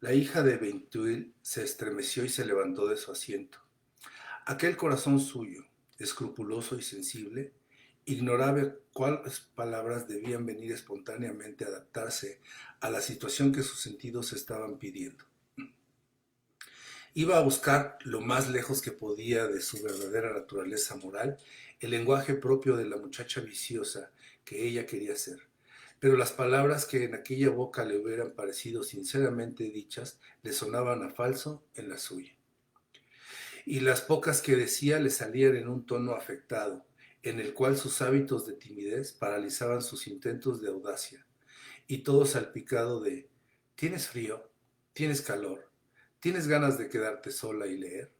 La hija de Ventuil se estremeció y se levantó de su asiento. Aquel corazón suyo, escrupuloso y sensible, ignoraba cuáles palabras debían venir espontáneamente a adaptarse a la situación que sus sentidos estaban pidiendo. Iba a buscar lo más lejos que podía de su verdadera naturaleza moral el lenguaje propio de la muchacha viciosa que ella quería ser. Pero las palabras que en aquella boca le hubieran parecido sinceramente dichas le sonaban a falso en la suya. Y las pocas que decía le salían en un tono afectado, en el cual sus hábitos de timidez paralizaban sus intentos de audacia, y todo salpicado de ¿tienes frío? ¿Tienes calor? ¿Tienes ganas de quedarte sola y leer?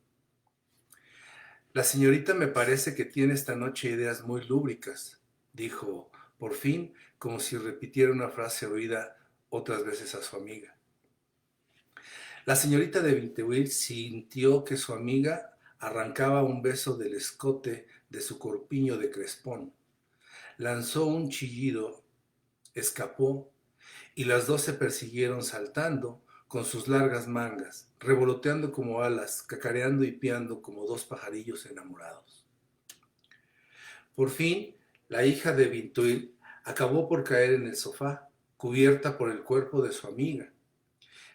La señorita me parece que tiene esta noche ideas muy lúbricas, dijo, por fin, como si repitiera una frase oída otras veces a su amiga. La señorita de Vinteuil sintió que su amiga arrancaba un beso del escote de su corpiño de crespón. Lanzó un chillido, escapó, y las dos se persiguieron saltando con sus largas mangas, revoloteando como alas, cacareando y piando como dos pajarillos enamorados. Por fin, la hija de Vinteuil acabó por caer en el sofá, cubierta por el cuerpo de su amiga.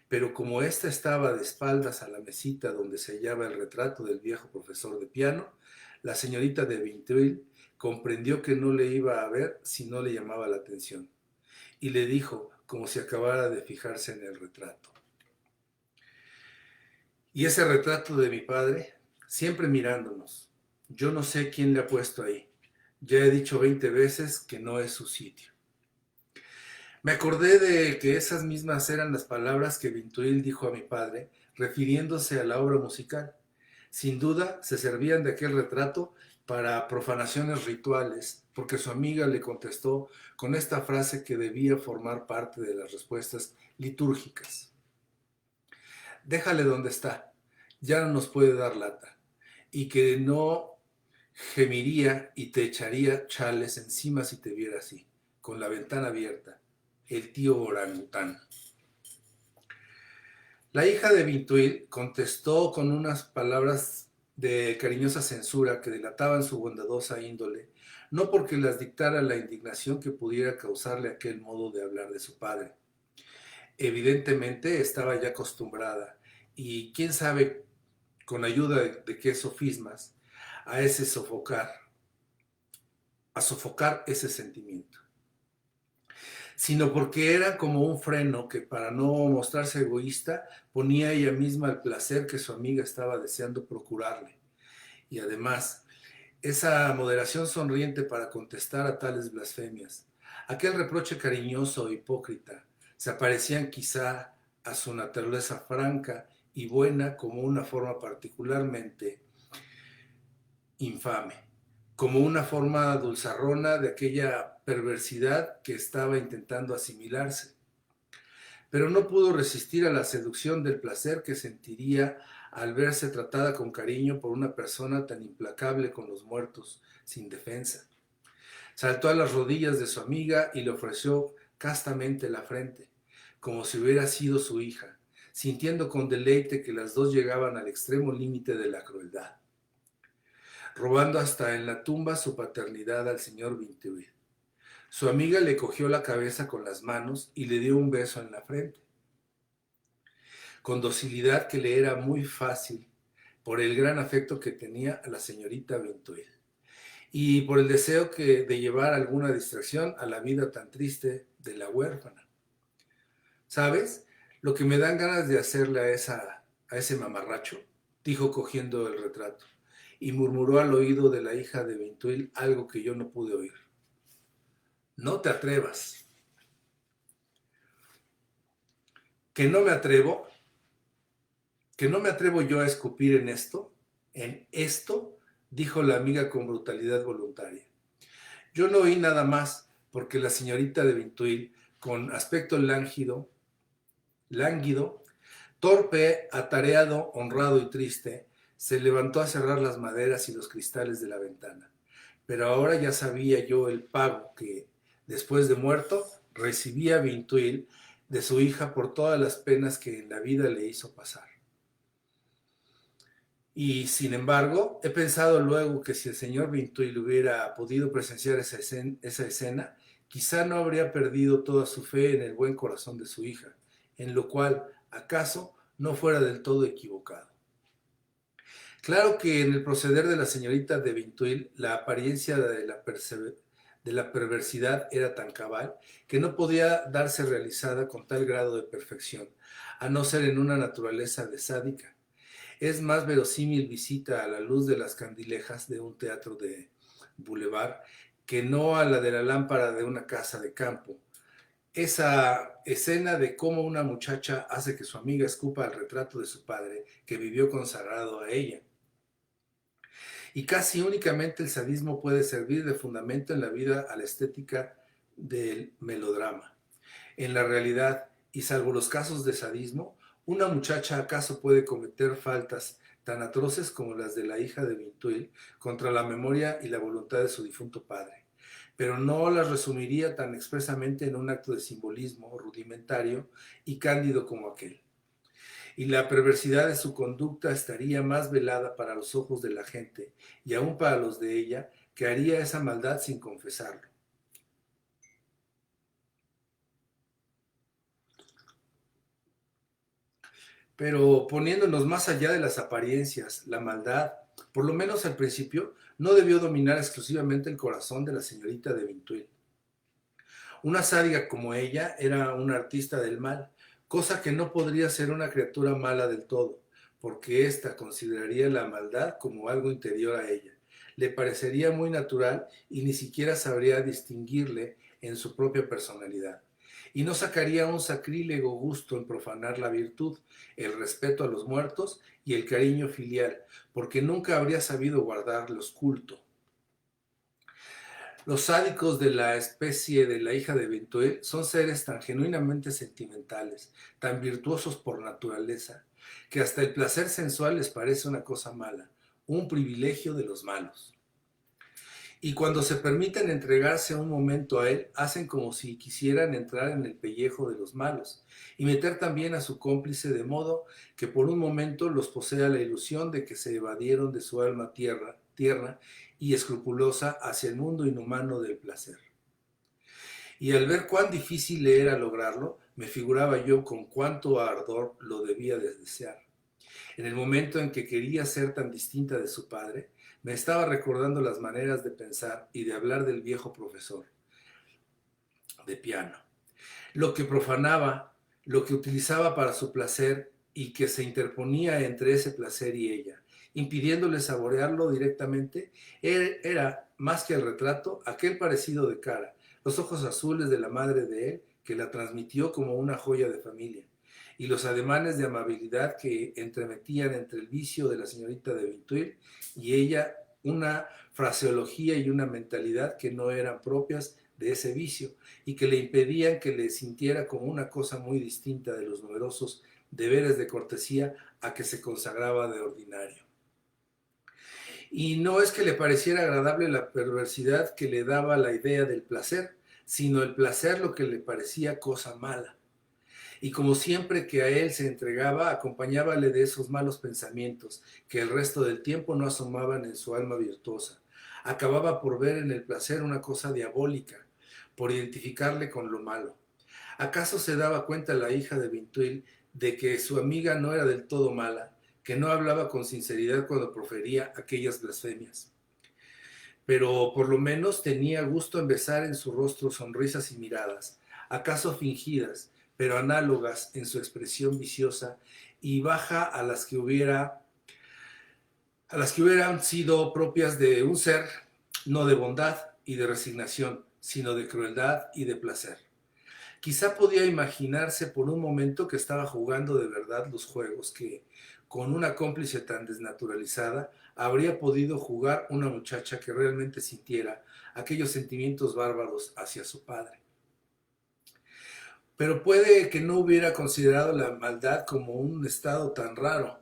Pero como ésta estaba de espaldas a la mesita donde se hallaba el retrato del viejo profesor de piano, la señorita de Vinteuil comprendió que no le iba a ver si no le llamaba la atención, y le dijo, como si acabara de fijarse en el retrato: y ese retrato de mi padre, siempre mirándonos. Yo no sé quién le ha puesto ahí. Ya he dicho 20 veces que no es su sitio. Me acordé de que esas mismas eran las palabras que Vinteuil dijo a mi padre, refiriéndose a la obra musical. Sin duda, se servían de aquel retrato para profanaciones rituales, porque su amiga le contestó con esta frase que debía formar parte de las respuestas litúrgicas. Déjale donde está, ya no nos puede dar lata, y que no gemiría y te echaría chales encima si te viera así, con la ventana abierta, el tío orangután. La hija de Vinteuil contestó con unas palabras de cariñosa censura que delataban su bondadosa índole, no porque las dictara la indignación que pudiera causarle aquel modo de hablar de su padre. Evidentemente estaba ya acostumbrada, y quién sabe, con ayuda de qué sofismas, a sofocar ese sentimiento, sino porque era como un freno que, para no mostrarse egoísta, ponía ella misma el placer que su amiga estaba deseando procurarle. Y además, esa moderación sonriente para contestar a tales blasfemias, aquel reproche cariñoso e hipócrita, se aparecían quizá a su naturaleza franca y buena como una forma particularmente infame, como una forma dulzarrona de aquella perversidad que estaba intentando asimilarse. Pero no pudo resistir a la seducción del placer que sentiría al verse tratada con cariño por una persona tan implacable con los muertos, sin defensa. Saltó a las rodillas de su amiga y le ofreció castamente la frente, como si hubiera sido su hija, sintiendo con deleite que las dos llegaban al extremo límite de la crueldad, robando hasta en la tumba su paternidad al señor Vinteuil. Su amiga le cogió la cabeza con las manos y le dio un beso en la frente, con docilidad que le era muy fácil por el gran afecto que tenía a la señorita Vinteuil y por el deseo de llevar alguna distracción a la vida tan triste de la huérfana. ¿Sabes? Lo que me dan ganas de hacerle a ese mamarracho, dijo cogiendo el retrato, y murmuró al oído de la hija de Vinteuil algo que yo no pude oír. No te atrevas. Que no me atrevo, que no me atrevo yo a escupir en esto, dijo la amiga con brutalidad voluntaria. Yo no oí nada más, porque la señorita de Vinteuil, con aspecto lánguido, torpe, atareado, honrado y triste, se levantó a cerrar las maderas y los cristales de la ventana. Pero ahora ya sabía yo el pago que, después de muerto, recibía Vinteuil de su hija por todas las penas que en la vida le hizo pasar. Y sin embargo, he pensado luego que si el señor Vintuil hubiera podido presenciar esa escena, quizá no habría perdido toda su fe en el buen corazón de su hija, en lo cual, acaso, no fuera del todo equivocado. Claro que en el proceder de la señorita de Vintuil, la apariencia de la perversidad era tan cabal que no podía darse realizada con tal grado de perfección, a no ser en una naturaleza de sádica. Es más verosímil visita a la luz de las candilejas de un teatro de boulevard que no a la de la lámpara de una casa de campo. Esa escena de cómo una muchacha hace que su amiga escupa el retrato de su padre, que vivió consagrado a ella. Y casi únicamente el sadismo puede servir de fundamento en la vida a la estética del melodrama. En la realidad, y salvo los casos de sadismo, una muchacha acaso puede cometer faltas tan atroces como las de la hija de Vintuil contra la memoria y la voluntad de su difunto padre, pero no las resumiría tan expresamente en un acto de simbolismo rudimentario y cándido como aquel. Y la perversidad de su conducta estaría más velada para los ojos de la gente, y aún para los de ella, que haría esa maldad sin confesarlo. Pero poniéndonos más allá de las apariencias, la maldad, por lo menos al principio, no debió dominar exclusivamente el corazón de la señorita de Vintuil. Una sádica como ella era una artista del mal, cosa que no podría ser una criatura mala del todo, porque ésta consideraría la maldad como algo interior a ella. Le parecería muy natural y ni siquiera sabría distinguirle en su propia personalidad. Y no sacaría un sacrílego gusto en profanar la virtud, el respeto a los muertos y el cariño filial, porque nunca habría sabido guardarlos culto. Los sádicos de la especie de la hija de Vintuil son seres tan genuinamente sentimentales, tan virtuosos por naturaleza, que hasta el placer sensual les parece una cosa mala, un privilegio de los malos. Y cuando se permiten entregarse un momento a él, hacen como si quisieran entrar en el pellejo de los malos y meter también a su cómplice de modo que por un momento los posea la ilusión de que se evadieron de su alma tierna y escrupulosa hacia el mundo inhumano del placer. Y al ver cuán difícil le era lograrlo, me figuraba yo con cuánto ardor lo debía de desear. En el momento en que quería ser tan distinta de su padre, me estaba recordando las maneras de pensar y de hablar del viejo profesor de piano. Lo que profanaba, lo que utilizaba para su placer y que se interponía entre ese placer y ella, impidiéndole saborearlo directamente, era más que el retrato, aquel parecido de cara, los ojos azules de la madre de él, que la transmitió como una joya de familia, y los ademanes de amabilidad que entremetían entre el vicio de la señorita de Vintuil y ella una fraseología y una mentalidad que no eran propias de ese vicio y que le impedían que le sintiera como una cosa muy distinta de los numerosos deberes de cortesía a que se consagraba de ordinario. Y no es que le pareciera agradable la perversidad que le daba la idea del placer, sino el placer lo que le parecía cosa mala. Y como siempre que a él se entregaba, acompañábale de esos malos pensamientos que el resto del tiempo no asomaban en su alma virtuosa. Acababa por ver en el placer una cosa diabólica, por identificarle con lo malo. ¿Acaso se daba cuenta la hija de Vintuil de que su amiga no era del todo mala, que no hablaba con sinceridad cuando profería aquellas blasfemias? Pero por lo menos tenía gusto en besar en su rostro sonrisas y miradas, acaso fingidas, pero análogas en su expresión viciosa y baja a las que hubieran sido propias de un ser no de bondad y de resignación, sino de crueldad y de placer. Quizá podía imaginarse por un momento que estaba jugando de verdad los juegos que, con una cómplice tan desnaturalizada, habría podido jugar una muchacha que realmente sintiera aquellos sentimientos bárbaros hacia su padre. Pero puede que no hubiera considerado la maldad como un estado tan raro,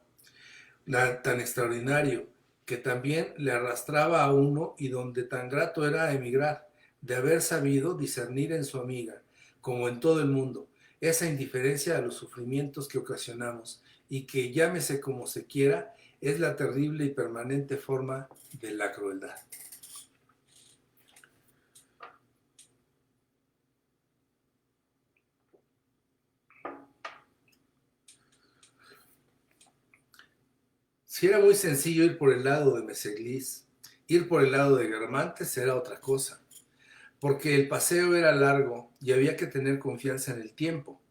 tan extraordinario, que también le arrastraba a uno y donde tan grato era emigrar, de haber sabido discernir en su amiga, como en todo el mundo, esa indiferencia a los sufrimientos que ocasionamos y que, llámese como se quiera, es la terrible y permanente forma de la crueldad. Si era muy sencillo ir por el lado de Meseglis, ir por el lado de Guermantes era otra cosa, porque el paseo era largo y había que tener confianza en el tiempo.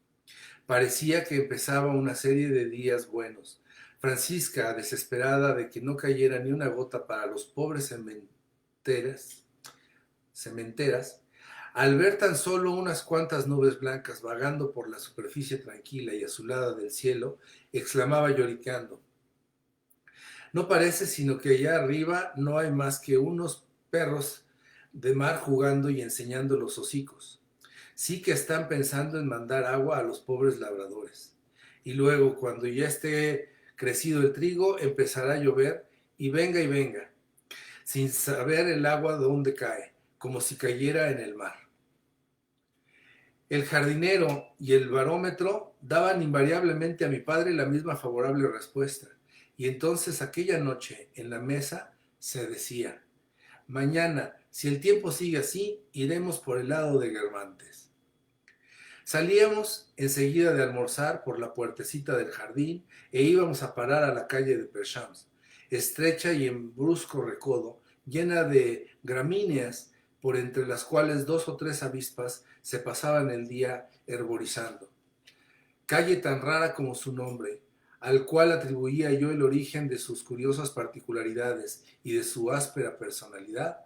Parecía que empezaba una serie de días buenos. Francisca, desesperada de que no cayera ni una gota para los pobres cementeras, al ver tan solo unas cuantas nubes blancas vagando por la superficie tranquila y azulada del cielo, exclamaba lloriqueando: no parece sino que allá arriba no hay más que unos perros de mar jugando y enseñando los hocicos. Sí que están pensando en mandar agua a los pobres labradores. Y luego, cuando ya esté crecido el trigo, empezará a llover y venga, sin saber el agua dónde cae, como si cayera en el mar. El jardinero y el barómetro daban invariablemente a mi padre la misma favorable respuesta. Y entonces aquella noche en la mesa se decía: mañana, si el tiempo sigue así, iremos por el lado de Guermantes. Salíamos enseguida de almorzar por la puertecita del jardín e íbamos a parar a la calle de Perchams, estrecha y en brusco recodo, llena de gramíneas, por entre las cuales 2 o 3 avispas se pasaban el día herborizando. Calle tan rara como su nombre, al cual atribuía yo el origen de sus curiosas particularidades y de su áspera personalidad,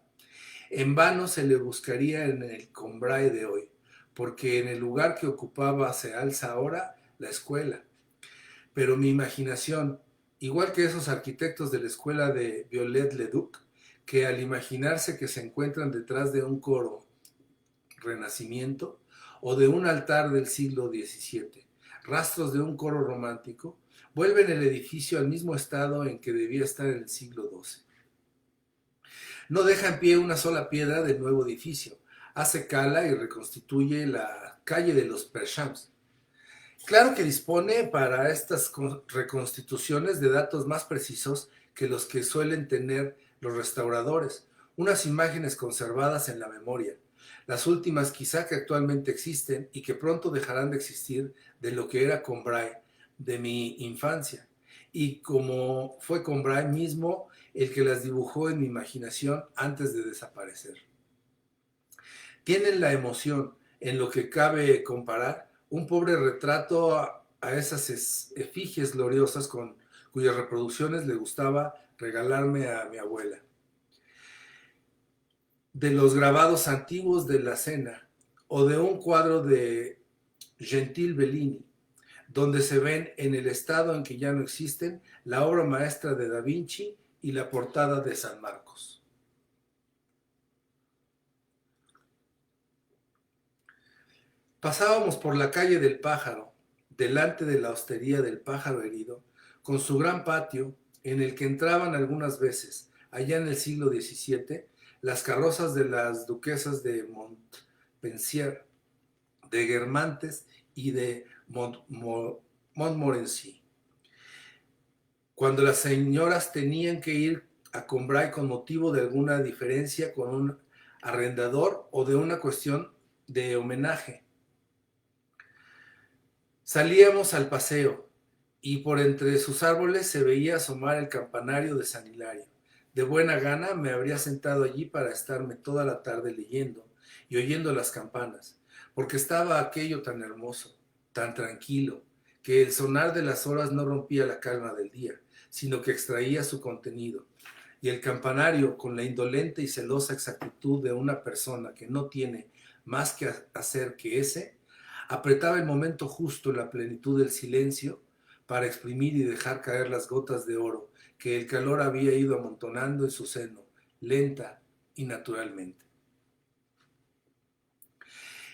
en vano se le buscaría en el Combray de hoy, porque en el lugar que ocupaba se alza ahora la escuela. Pero mi imaginación, igual que esos arquitectos de la escuela de Viollet-le-Duc, que al imaginarse que se encuentran detrás de un coro Renacimiento o de un altar del siglo XVII, rastros de un coro romántico, vuelven el edificio al mismo estado en que debía estar en el siglo XII. No deja en pie una sola piedra del nuevo edificio, hace cala y reconstituye la calle de los Perchams. Claro que dispone para estas reconstituciones de datos más precisos que los que suelen tener los restauradores, unas imágenes conservadas en la memoria, las últimas quizá que actualmente existen y que pronto dejarán de existir, de lo que era Combray, de mi infancia, y como fue Combray mismo el que las dibujó en mi imaginación antes de desaparecer. Tienen la emoción, en lo que cabe comparar, un pobre retrato a esas efigies gloriosas cuyas reproducciones le gustaba regalarme a mi abuela. De los grabados antiguos de la cena o de un cuadro de Gentil Bellini, donde se ven en el estado en que ya no existen la obra maestra de Da Vinci y la portada de San Marcos. Pasábamos por la calle del Pájaro, delante de la hostería del Pájaro Herido, con su gran patio, en el que entraban algunas veces, allá en el siglo XVII, las carrozas de las duquesas de Montpensier, de Guermantes y de Montmorency. Cuando las señoras tenían que ir a Combray con motivo de alguna diferencia con un arrendador o de una cuestión de homenaje. Salíamos al paseo y por entre sus árboles se veía asomar el campanario de San Hilario. De buena gana me habría sentado allí para estarme toda la tarde leyendo y oyendo las campanas, porque estaba aquello tan hermoso, tan tranquilo, que el sonar de las horas no rompía la calma del día, sino que extraía su contenido. Y el campanario, con la indolente y celosa exactitud de una persona que no tiene más que hacer que ese, apretaba el momento justo en la plenitud del silencio para exprimir y dejar caer las gotas de oro que el calor había ido amontonando en su seno, lenta y naturalmente.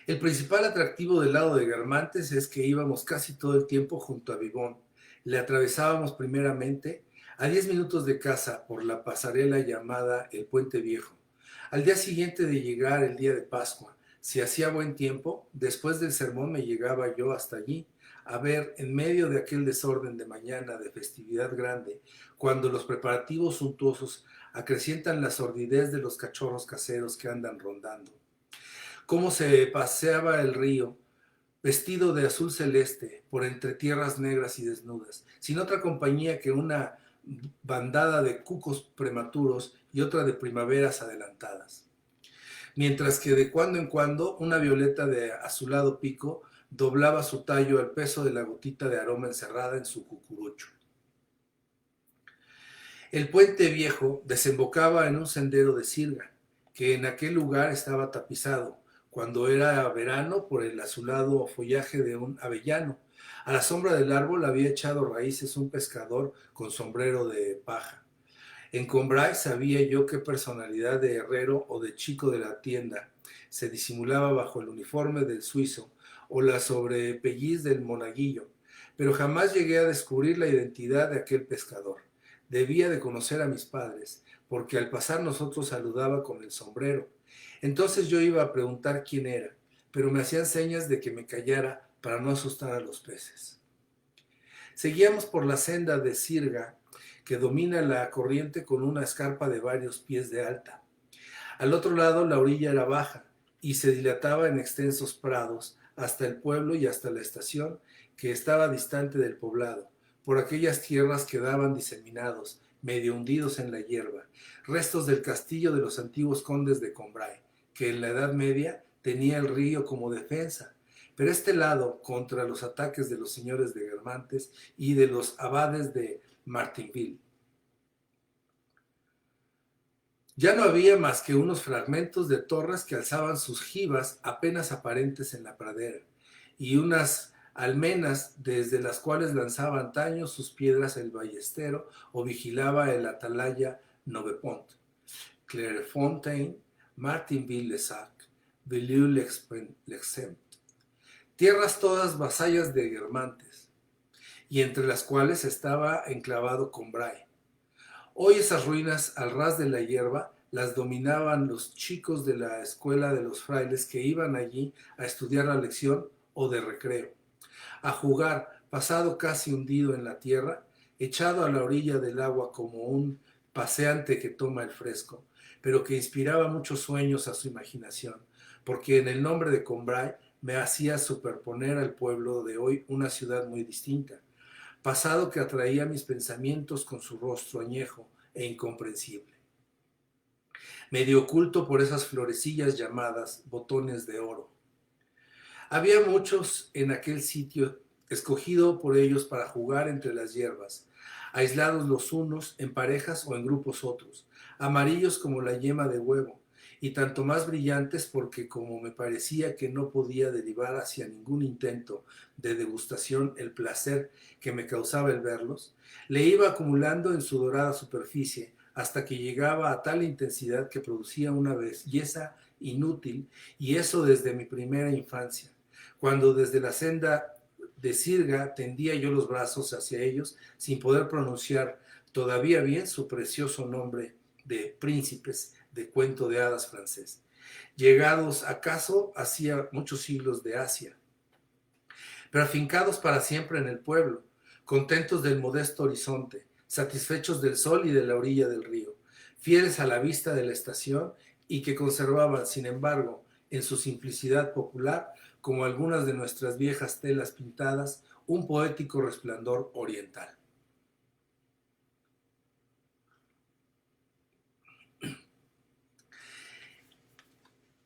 El principal atractivo del lado de Guermantes es que íbamos casi todo el tiempo junto a Vivón. Le atravesábamos primeramente a 10 minutos de casa por la pasarela llamada el Puente Viejo. Al día siguiente de llegar el día de Pascua, Si hacía buen tiempo, después del sermón me llegaba yo hasta allí, a ver, en medio de aquel desorden de mañana de festividad grande, cuando los preparativos suntuosos acrecientan la sordidez de los cachorros caseros que andan rondando. Cómo se paseaba el río, vestido de azul celeste, por entre tierras negras y desnudas, sin otra compañía que una bandada de cucos prematuros y otra de primaveras adelantadas. Mientras que de cuando en cuando una violeta de azulado pico doblaba su tallo al peso de la gotita de aroma encerrada en su cucurucho. El puente viejo desembocaba en un sendero de sirga, que en aquel lugar estaba tapizado, cuando era verano, por el azulado follaje de un avellano. A la sombra del árbol había echado raíces un pescador con sombrero de paja. En Combray sabía yo qué personalidad de herrero o de chico de la tienda se disimulaba bajo el uniforme del suizo o la sobrepelliz del monaguillo, pero jamás llegué a descubrir la identidad de aquel pescador. Debía de conocer a mis padres, porque al pasar nosotros saludaba con el sombrero. Entonces yo iba a preguntar quién era, pero me hacían señas de que me callara para no asustar a los peces. Seguíamos por la senda de sirga que domina la corriente con una escarpa de varios pies de alta. Al otro lado la orilla era baja y se dilataba en extensos prados hasta el pueblo y hasta la estación, que estaba distante del poblado. Por aquellas tierras quedaban diseminados, medio hundidos en la hierba, restos del castillo de los antiguos condes de Combray, que en la Edad Media tenía el río como defensa. Pero este lado, contra los ataques de los señores de Guermantes y de los abades de Martinville. Ya no había más que unos fragmentos de torres que alzaban sus jibas apenas aparentes en la pradera, y unas almenas desde las cuales lanzaba antaño sus piedras el ballestero o vigilaba el atalaya Novepont, Clairefontaine, Martinville-les-Sac, Villiers-l'Exempt, tierras todas vasallas de Guermantes, y entre las cuales estaba enclavado Combray. Hoy esas ruinas al ras de la hierba las dominaban los chicos de la escuela de los frailes que iban allí a estudiar la lección o de recreo, a jugar, pasado casi hundido en la tierra, echado a la orilla del agua como un paseante que toma el fresco, pero que inspiraba muchos sueños a su imaginación, porque en el nombre de Combray me hacía superponer al pueblo de hoy una ciudad muy distinta, pasado que atraía mis pensamientos con su rostro añejo e incomprensible, medio oculto por esas florecillas llamadas botones de oro. Había muchos en aquel sitio, escogido por ellos para jugar entre las hierbas, aislados los unos, en parejas o en grupos otros, amarillos como la yema de huevo, y tanto más brillantes porque como me parecía que no podía derivar hacia ningún intento de degustación el placer que me causaba el verlos, le iba acumulando en su dorada superficie hasta que llegaba a tal intensidad que producía una belleza inútil, y eso desde mi primera infancia, cuando desde la senda de sirga tendía yo los brazos hacia ellos sin poder pronunciar todavía bien su precioso nombre de príncipes de cuento de hadas francés, llegados acaso hacía muchos siglos de Asia, pero afincados para siempre en el pueblo, contentos del modesto horizonte, satisfechos del sol y de la orilla del río, fieles a la vista de la estación y que conservaban, sin embargo, en su simplicidad popular, como algunas de nuestras viejas telas pintadas, un poético resplandor oriental.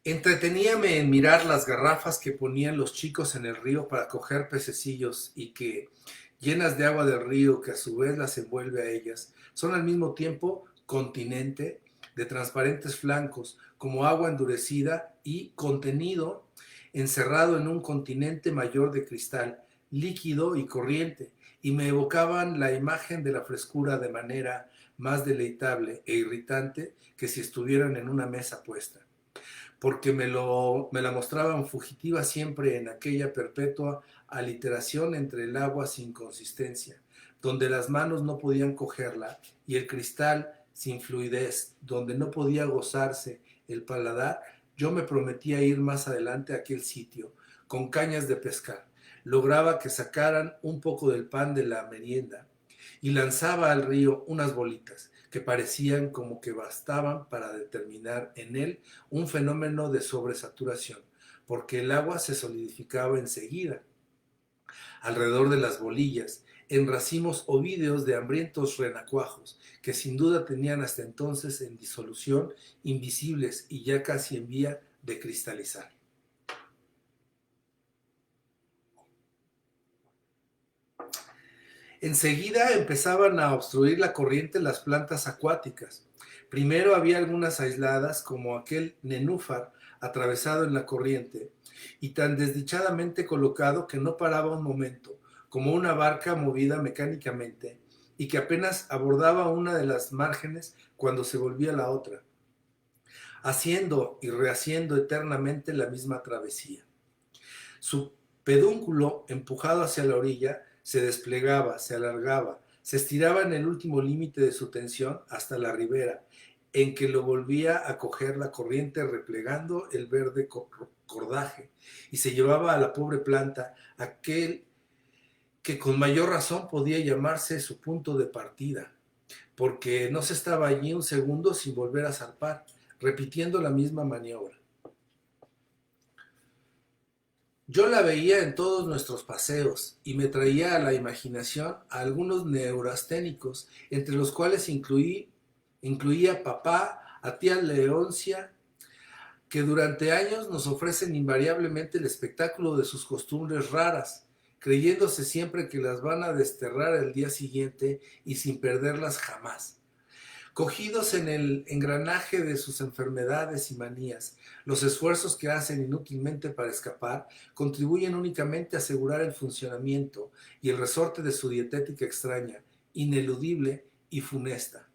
Entreteníame en mirar las garrafas que ponían los chicos en el río para coger pececillos y que, llenas de agua del río que a su vez las envuelve a ellas, son al mismo tiempo continente de transparentes flancos, como agua endurecida y contenido, encerrado en un continente mayor de cristal, líquido y corriente, y me evocaban la imagen de la frescura de manera más deleitable e irritante que si estuvieran en una mesa puesta, porque me la mostraban fugitiva siempre en aquella perpetua aliteración entre el agua sin consistencia, donde las manos no podían cogerla, y el cristal sin fluidez, donde no podía gozarse el paladar yo me prometía ir más adelante a aquel sitio con cañas de pescar. Lograba que sacaran un poco del pan de la merienda y lanzaba al río unas bolitas que parecían como que bastaban para determinar en él un fenómeno de sobresaturación, porque el agua se solidificaba enseguida alrededor de las bolillas, en racimos ovídeos de hambrientos renacuajos, que sin duda tenían hasta entonces en disolución, invisibles y ya casi en vía de cristalizar. Enseguida empezaban a obstruir la corriente las plantas acuáticas. Primero había algunas aisladas, como aquel nenúfar atravesado en la corriente, y tan desdichadamente colocado que no paraba un momento, como una barca movida mecánicamente, y que apenas abordaba una de las márgenes cuando se volvía la otra, haciendo y rehaciendo eternamente la misma travesía. Su pedúnculo, empujado hacia la orilla, se desplegaba, se alargaba, se estiraba en el último límite de su tensión hasta la ribera, en que lo volvía a coger la corriente replegando el verde cordaje, y se llevaba a la pobre planta aquel que con mayor razón podía llamarse su punto de partida, porque no se estaba allí un segundo sin volver a zarpar, repitiendo la misma maniobra. Yo la veía en todos nuestros paseos y me traía a la imaginación a algunos neurasténicos, entre los cuales incluía papá, a tía Leoncia, que durante años nos ofrecen invariablemente el espectáculo de sus costumbres raras, creyéndose siempre que las van a desterrar el día siguiente y sin perderlas jamás. Cogidos en el engranaje de sus enfermedades y manías, los esfuerzos que hacen inútilmente para escapar contribuyen únicamente a asegurar el funcionamiento y el resorte de su dietética extraña, ineludible y funesta.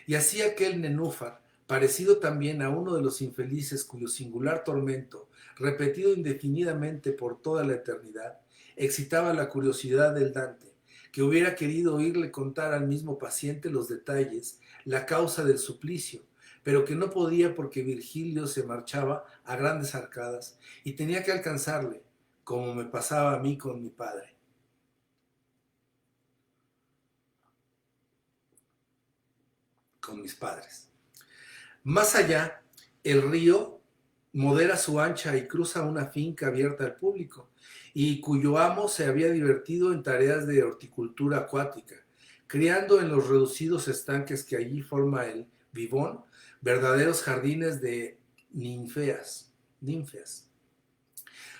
Y así aquel nenúfar, parecido también a uno de los infelices cuyo singular tormento, repetido indefinidamente por toda la eternidad, excitaba la curiosidad del Dante, que hubiera querido oírle contar al mismo paciente los detalles, la causa del suplicio, pero que no podía porque Virgilio se marchaba a grandes arcadas y tenía que alcanzarle, como me pasaba a mí con mi padre. Con mis padres. Más allá, el río modera su ancha y cruza una finca abierta al público, y cuyo amo se había divertido en tareas de horticultura acuática, criando en los reducidos estanques que allí forma el Vivón verdaderos jardines de ninfeas.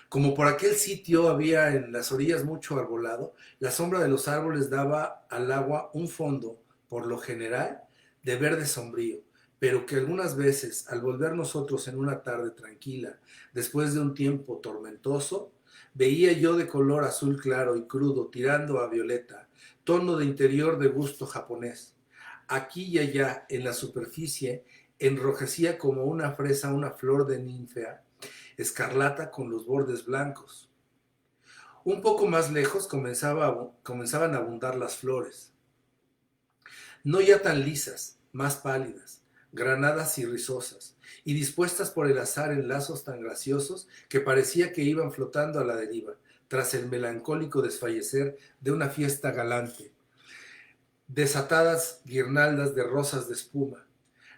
Como por aquel sitio había en las orillas mucho arbolado, la sombra de los árboles daba al agua un fondo, por lo general, de verde sombrío, pero que algunas veces, al volver nosotros en una tarde tranquila, después de un tiempo tormentoso, veía yo de color azul claro y crudo, tirando a violeta, tono de interior de gusto japonés. Aquí y allá, en la superficie, enrojecía como una fresa una flor de ninfea, escarlata con los bordes blancos. Un poco más lejos comenzaban a abundar las flores, no ya tan lisas, más pálidas, granadas y rizosas, y dispuestas por el azar en lazos tan graciosos que parecía que iban flotando a la deriva, tras el melancólico desfallecer de una fiesta galante, desatadas guirnaldas de rosas de espuma.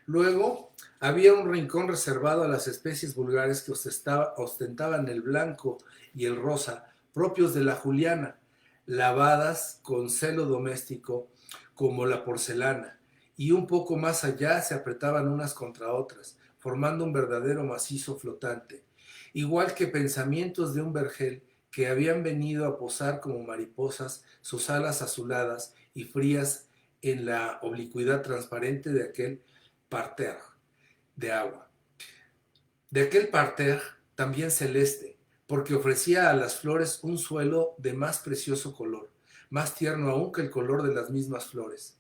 Luego había un rincón reservado a las especies vulgares que ostentaban el blanco y el rosa, propios de la juliana, lavadas con celo doméstico como la porcelana, y un poco más allá se apretaban unas contra otras, formando un verdadero macizo flotante, igual que pensamientos de un vergel que habían venido a posar como mariposas sus alas azuladas y frías en la oblicuidad transparente de aquel parterre de agua. De aquel parterre también celeste, porque ofrecía a las flores un suelo de más precioso color, más tierno aún que el color de las mismas flores.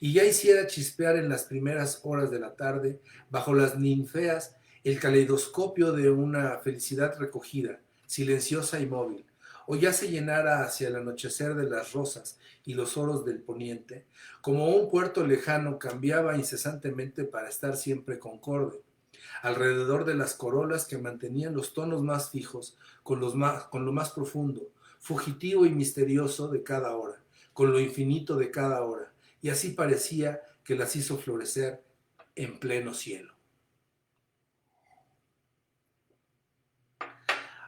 Y ya hiciera chispear en las primeras horas de la tarde, bajo las ninfeas, el caleidoscopio de una felicidad recogida, silenciosa y móvil, o ya se llenara hacia el anochecer de las rosas y los oros del poniente, como un puerto lejano cambiaba incesantemente para estar siempre concorde, alrededor de las corolas que mantenían los tonos más fijos con lo más profundo, fugitivo y misterioso de cada hora, con lo infinito de cada hora, y así parecía que las hizo florecer en pleno cielo.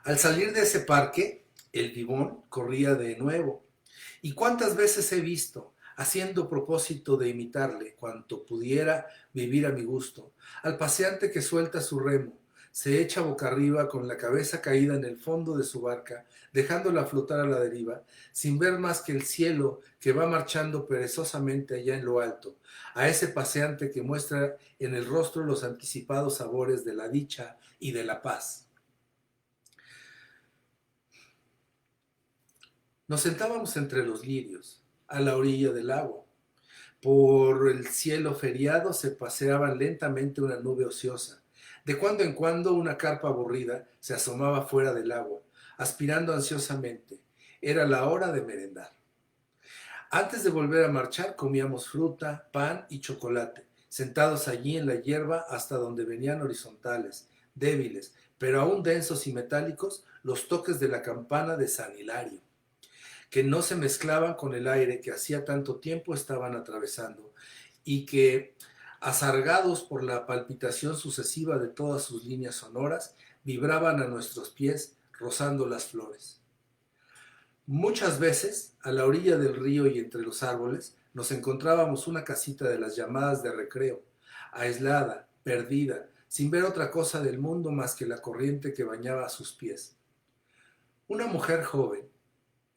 Al salir de ese parque, el Vivón corría de nuevo. ¿Y cuántas veces he visto, haciendo propósito de imitarle cuanto pudiera vivir a mi gusto, al paseante que suelta su remo, se echa boca arriba con la cabeza caída en el fondo de su barca, dejándola flotar a la deriva, sin ver más que el cielo que va marchando perezosamente allá en lo alto, a ese paseante que muestra en el rostro los anticipados sabores de la dicha y de la paz? Nos sentábamos entre los lirios, a la orilla del agua. Por el cielo feriado se paseaba lentamente una nube ociosa. De cuando en cuando una carpa aburrida se asomaba fuera del agua, aspirando ansiosamente. Era la hora de merendar. Antes de volver a marchar comíamos fruta, pan y chocolate, sentados allí en la hierba hasta donde venían horizontales, débiles, pero aún densos y metálicos, los toques de la campana de San Hilario, que no se mezclaban con el aire que hacía tanto tiempo estaban atravesando y que, azargados por la palpitación sucesiva de todas sus líneas sonoras, vibraban a nuestros pies rozando las flores. Muchas veces, a la orilla del río y entre los árboles, nos encontrábamos una casita de las llamadas de recreo, aislada, perdida, sin ver otra cosa del mundo más que la corriente que bañaba a sus pies. Una mujer joven,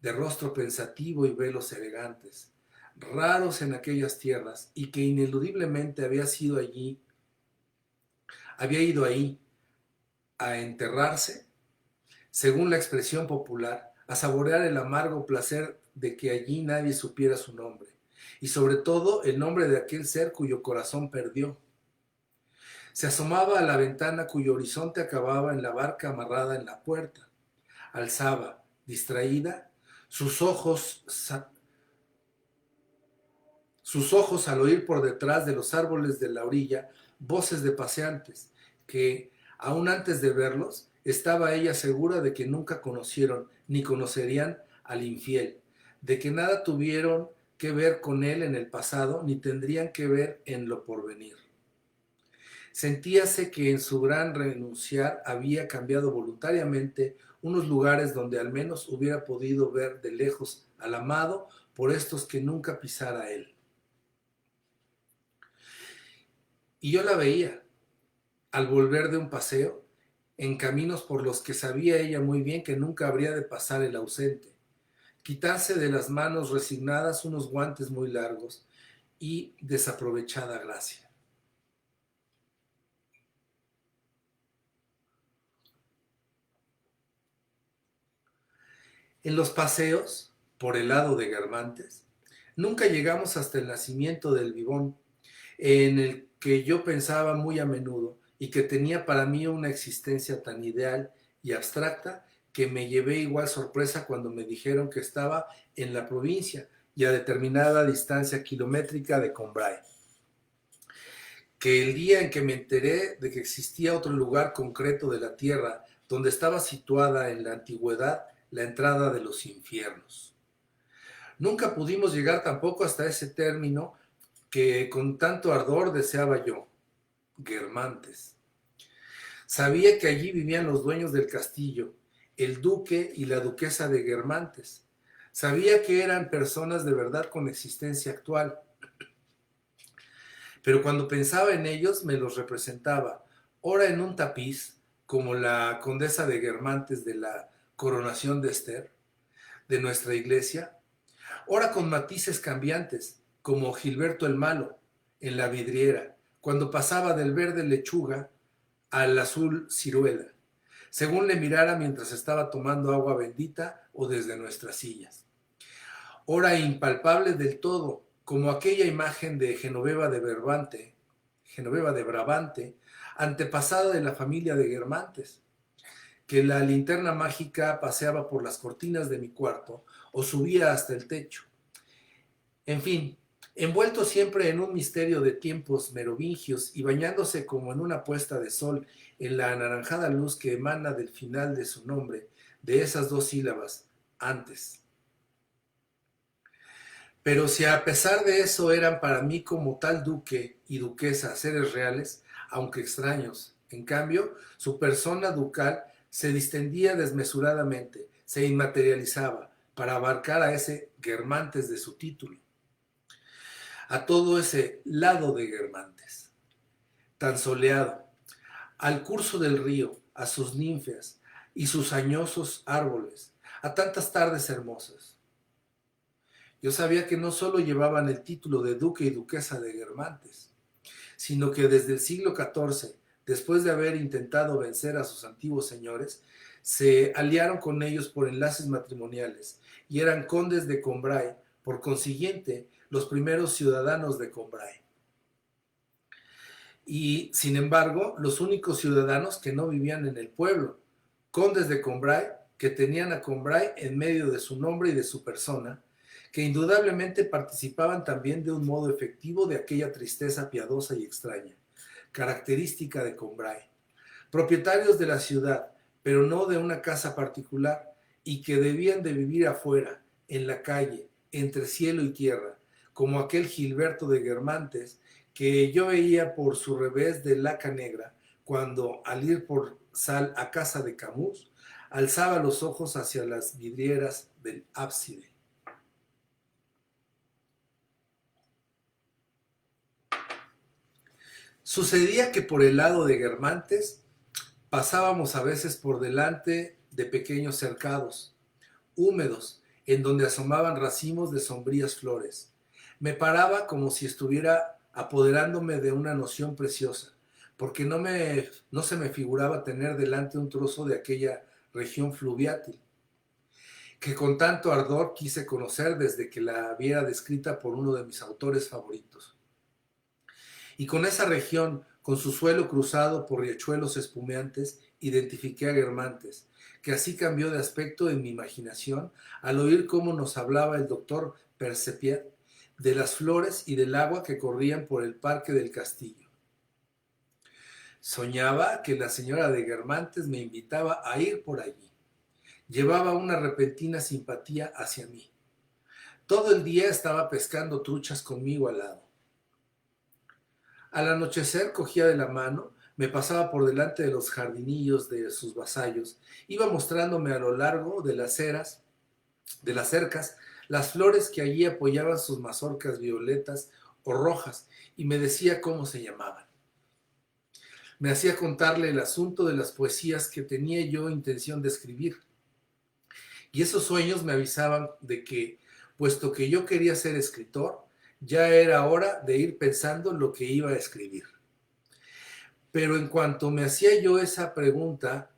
de rostro pensativo y velos elegantes, raros en aquellas tierras, y que ineludiblemente había ido ahí a enterrarse, según la expresión popular, a saborear el amargo placer de que allí nadie supiera su nombre, y sobre todo el nombre de aquel ser cuyo corazón perdió. Se asomaba a la ventana cuyo horizonte acababa en la barca amarrada en la puerta. Alzaba, distraída, sus ojos al oír por detrás de los árboles de la orilla voces de paseantes que, aún antes de verlos, estaba ella segura de que nunca conocieron ni conocerían al infiel, de que nada tuvieron que ver con él en el pasado ni tendrían que ver en lo porvenir. Sentíase que en su gran renunciar había cambiado voluntariamente unos lugares donde al menos hubiera podido ver de lejos al amado por estos que nunca pisara él. Y yo la veía, al volver de un paseo, en caminos por los que sabía ella muy bien que nunca habría de pasar el ausente, quitarse de las manos resignadas unos guantes muy largos y desaprovechada gracia. En los paseos, por el lado de Guermantes, nunca llegamos hasta el nacimiento del Vivón, en el que yo pensaba muy a menudo y que tenía para mí una existencia tan ideal y abstracta que me llevé igual sorpresa cuando me dijeron que estaba en la provincia y a determinada distancia kilométrica de Combray. Que el día en que me enteré de que existía otro lugar concreto de la tierra donde estaba situada en la antigüedad la entrada de los infiernos. Nunca pudimos llegar tampoco hasta ese término que con tanto ardor deseaba yo, Guermantes. Sabía que allí vivían los dueños del castillo, el duque y la duquesa de Guermantes. Sabía que eran personas de verdad con existencia actual. Pero cuando pensaba en ellos me los representaba, ora en un tapiz, como la condesa de Guermantes de la coronación de Esther, de nuestra iglesia, ora con matices cambiantes, como Gilberto el Malo, en la vidriera, cuando pasaba del verde lechuga al azul ciruela, según le mirara mientras estaba tomando agua bendita o desde nuestras sillas. Ora impalpable del todo, como aquella imagen de Genoveva de Brabante, antepasada de la familia de Guermantes, que la linterna mágica paseaba por las cortinas de mi cuarto o subía hasta el techo. En fin, Envuelto siempre en un misterio de tiempos merovingios y bañándose como en una puesta de sol en la anaranjada luz que emana del final de su nombre, de esas dos sílabas, antes. Pero si a pesar de eso eran para mí como tal duque y duquesa seres reales, aunque extraños, en cambio, su persona ducal se distendía desmesuradamente, se inmaterializaba para abarcar a ese Guermantes de su título, a todo ese lado de Guermantes, tan soleado, al curso del río, a sus ninfeas y sus añosos árboles, a tantas tardes hermosas. Yo sabía que no solo llevaban el título de duque y duquesa de Guermantes, sino que desde el siglo XIV, después de haber intentado vencer a sus antiguos señores, se aliaron con ellos por enlaces matrimoniales y eran condes de Combray, por consiguiente, los primeros ciudadanos de Combray. Y, sin embargo, los únicos ciudadanos que no vivían en el pueblo, condes de Combray, que tenían a Combray en medio de su nombre y de su persona, que indudablemente participaban también de un modo efectivo de aquella tristeza piadosa y extraña, característica de Combray, propietarios de la ciudad, pero no de una casa particular, y que debían de vivir afuera, en la calle, entre cielo y tierra, como aquel Gilberto de Guermantes, que yo veía por su revés de laca negra, cuando al ir por sal a casa de Camus, alzaba los ojos hacia las vidrieras del ábside. Sucedía que por el lado de Guermantes pasábamos a veces por delante de pequeños cercados, húmedos, en donde asomaban racimos de sombrías flores. Me paraba como si estuviera apoderándome de una noción preciosa, porque no se me figuraba tener delante un trozo de aquella región fluviátil, que con tanto ardor quise conocer desde que la viera descrita por uno de mis autores favoritos. Y con esa región, con su suelo cruzado por riachuelos espumeantes, identifiqué a Guermantes, que así cambió de aspecto en mi imaginación al oír cómo nos hablaba el doctor Percepiat de las flores y del agua que corrían por el parque del castillo. Soñaba que la señora de Guermantes me invitaba a ir por allí. Llevaba una repentina simpatía hacia mí. Todo el día estaba pescando truchas conmigo al lado. Al anochecer cogía de la mano, me pasaba por delante de los jardinillos de sus vasallos, iba mostrándome a lo largo de las cercas, las flores que allí apoyaban sus mazorcas violetas o rojas, y me decía cómo se llamaban. Me hacía contarle el asunto de las poesías que tenía yo intención de escribir. Y esos sueños me avisaban de que, puesto que yo quería ser escritor, ya era hora de ir pensando lo que iba a escribir. Pero en cuanto me hacía yo esa pregunta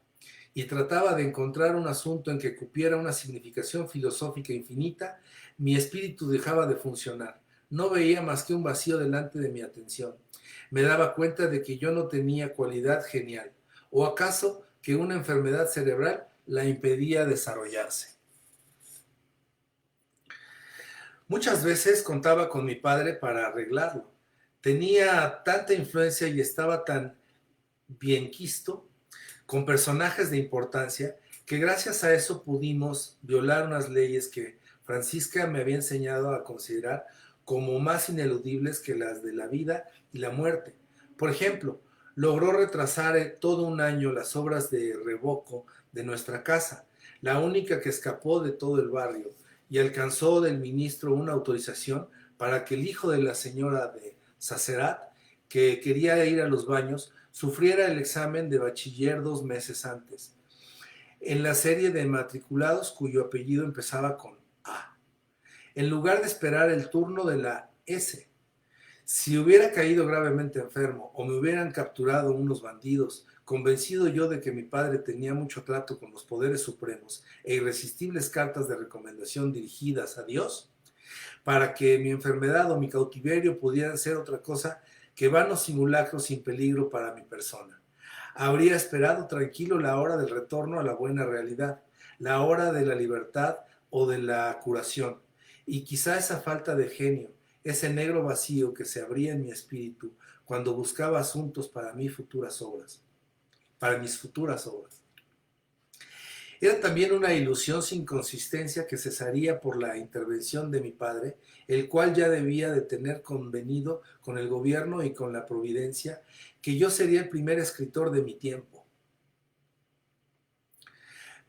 y trataba de encontrar un asunto en que cupiera una significación filosófica infinita, mi espíritu dejaba de funcionar. No veía más que un vacío delante de mi atención. Me daba cuenta de que yo no tenía cualidad genial, o acaso que una enfermedad cerebral la impedía desarrollarse. Muchas veces contaba con mi padre para arreglarlo. Tenía tanta influencia y estaba tan bien quisto con personajes de importancia que gracias a eso pudimos violar unas leyes que Francisca me había enseñado a considerar como más ineludibles que las de la vida y la muerte. Por ejemplo, logró retrasar todo un año las obras de revoco de nuestra casa, la única que escapó de todo el barrio, y alcanzó del ministro una autorización para que el hijo de la señora de Sacerat, que quería ir a los baños, sufriera el examen de bachiller 2 meses antes, en la serie de matriculados cuyo apellido empezaba con A, en lugar de esperar el turno de la S. Si hubiera caído gravemente enfermo o me hubieran capturado unos bandidos, convencido yo de que mi padre tenía mucho trato con los poderes supremos e irresistibles cartas de recomendación dirigidas a Dios, para que mi enfermedad o mi cautiverio pudieran ser otra cosa que vanos simulacros sin peligro para mi persona. Habría esperado tranquilo la hora del retorno a la buena realidad, la hora de la libertad o de la curación, y quizá esa falta de genio, ese negro vacío que se abría en mi espíritu cuando buscaba asuntos para mis futuras obras. Era también una ilusión sin consistencia que cesaría por la intervención de mi padre, el cual ya debía de tener convenido con el gobierno y con la providencia que yo sería el primer escritor de mi tiempo.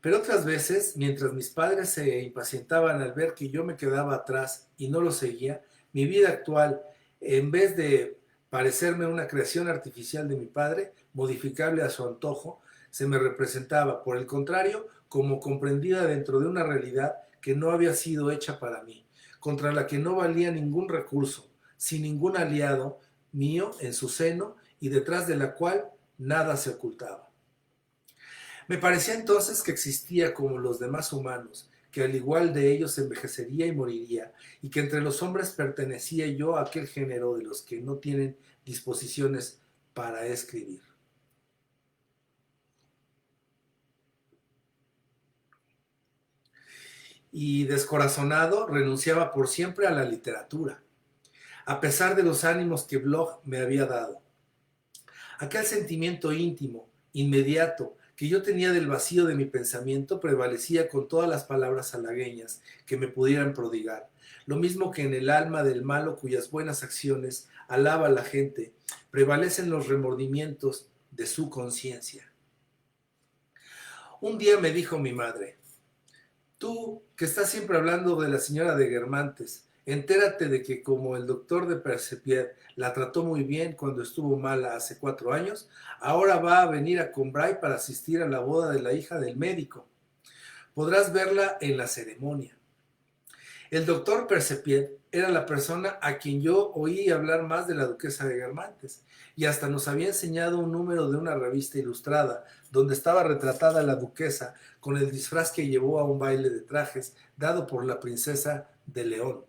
Pero otras veces, mientras mis padres se impacientaban al ver que yo me quedaba atrás y no lo seguía, mi vida actual, en vez de parecerme una creación artificial de mi padre, modificable a su antojo, se me representaba, por el contrario, como comprendida dentro de una realidad que no había sido hecha para mí, contra la que no valía ningún recurso, sin ningún aliado mío en su seno y detrás de la cual nada se ocultaba. Me parecía entonces que existía como los demás humanos, que al igual de ellos envejecería y moriría, y que entre los hombres pertenecía yo a aquel género de los que no tienen disposiciones para escribir. Y descorazonado renunciaba por siempre a la literatura, a pesar de los ánimos que Bloch me había dado. Aquel sentimiento íntimo, inmediato, que yo tenía del vacío de mi pensamiento prevalecía con todas las palabras halagueñas que me pudieran prodigar, lo mismo que en el alma del malo cuyas buenas acciones alaba a la gente, prevalecen los remordimientos de su conciencia. Un día me dijo mi madre: tú, que estás siempre hablando de la señora de Guermantes, entérate de que como el doctor de Percepied la trató muy bien cuando estuvo mala hace 4 años, ahora va a venir a Combray para asistir a la boda de la hija del médico. Podrás verla en la ceremonia. El doctor Percepied era la persona a quien yo oí hablar más de la duquesa de Guermantes, y hasta nos había enseñado un número de una revista ilustrada, donde estaba retratada la duquesa con el disfraz que llevó a un baile de trajes dado por la princesa de León.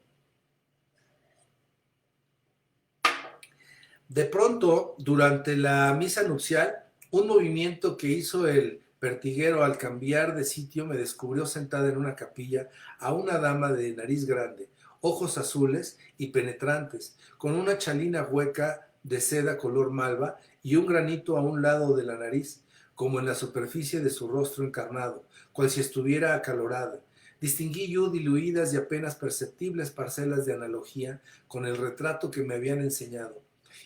De pronto, durante la misa nupcial, un movimiento que hizo el pertiguero al cambiar de sitio me descubrió sentada en una capilla a una dama de nariz grande, ojos azules y penetrantes, con una chalina hueca de seda color malva y un granito a un lado de la nariz, como en la superficie de su rostro encarnado, cual si estuviera acalorada. Distinguí yo diluidas y apenas perceptibles parcelas de analogía con el retrato que me habían enseñado,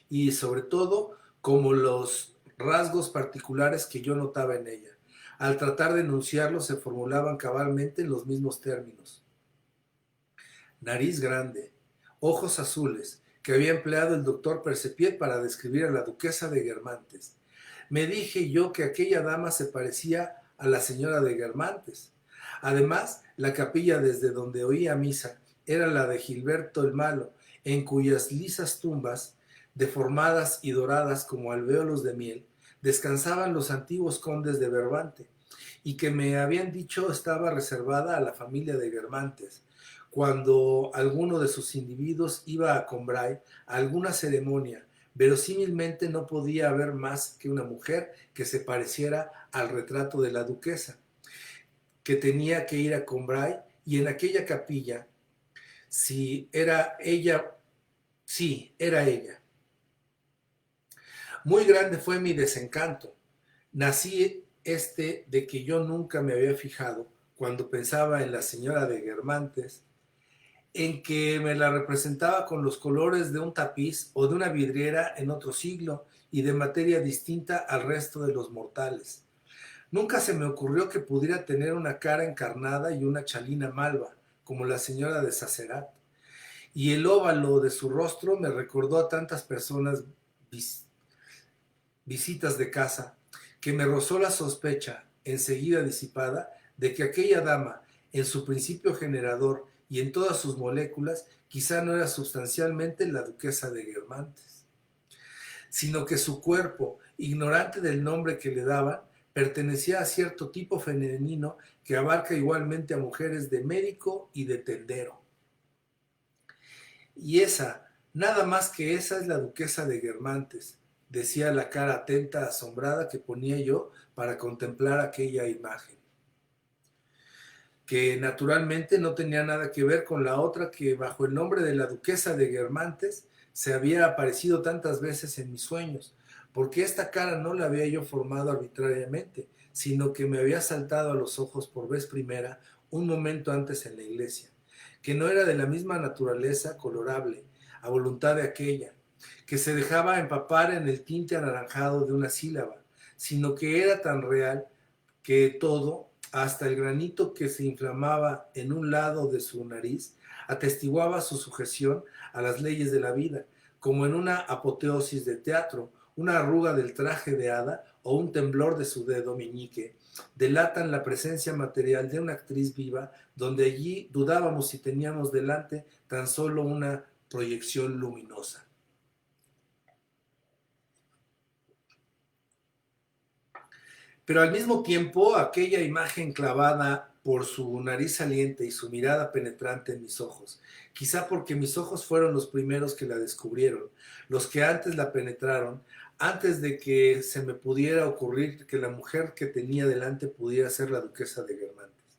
y sobre todo como los rasgos particulares que yo notaba en ella. Al tratar de enunciarlos se formulaban cabalmente en los mismos términos. Nariz grande, ojos azules, que había empleado el doctor Percepied para describir a la duquesa de Guermantes. Me dije yo que aquella dama se parecía a la señora de Guermantes. Además, la capilla desde donde oía misa era la de Gilberto el Malo, en cuyas lisas tumbas, deformadas y doradas como alvéolos de miel, descansaban los antiguos condes de Brabante, y que me habían dicho estaba reservada a la familia de Guermantes. Cuando alguno de sus individuos iba a Combray a alguna ceremonia, verosímilmente no podía haber más que una mujer que se pareciera al retrato de la duquesa, que tenía que ir a Combray, y en aquella capilla, si era ella, sí, era ella. Muy grande fue mi desencanto. Nací de que yo nunca me había fijado, cuando pensaba en la señora de Guermantes, en que me la representaba con los colores de un tapiz o de una vidriera en otro siglo y de materia distinta al resto de los mortales. Nunca se me ocurrió que pudiera tener una cara encarnada y una chalina malva, como la señora de Sacerat. Y el óvalo de su rostro me recordó a tantas personas visitas de casa, que me rozó la sospecha, enseguida disipada, de que aquella dama, en su principio generador y en todas sus moléculas, quizá no era sustancialmente la duquesa de Guermantes, sino que su cuerpo, ignorante del nombre que le daban, pertenecía a cierto tipo femenino que abarca igualmente a mujeres de médico y de tendero. Y esa, nada más que esa, es la duquesa de Guermantes, decía la cara atenta, asombrada que ponía yo para contemplar aquella imagen. que naturalmente no tenía nada que ver con la otra que bajo el nombre de la duquesa de Guermantes se había aparecido tantas veces en mis sueños, porque esta cara no la había yo formado arbitrariamente, sino que me había saltado a los ojos por vez primera un momento antes en la iglesia, que no era de la misma naturaleza colorable, a voluntad de aquella, que se dejaba empapar en el tinte anaranjado de una sílaba, sino que era tan real que todo, hasta el granito que se inflamaba en un lado de su nariz, atestiguaba su sujeción a las leyes de la vida, como en una apoteosis de teatro, una arruga del traje de hada o un temblor de su dedo meñique, delatan la presencia material de una actriz viva, donde allí dudábamos si teníamos delante tan solo una proyección luminosa. Pero al mismo tiempo, aquella imagen clavada por su nariz saliente y su mirada penetrante en mis ojos, quizá porque mis ojos fueron los primeros que la descubrieron, los que antes la penetraron, antes de que se me pudiera ocurrir que la mujer que tenía delante pudiera ser la duquesa de Guermantes.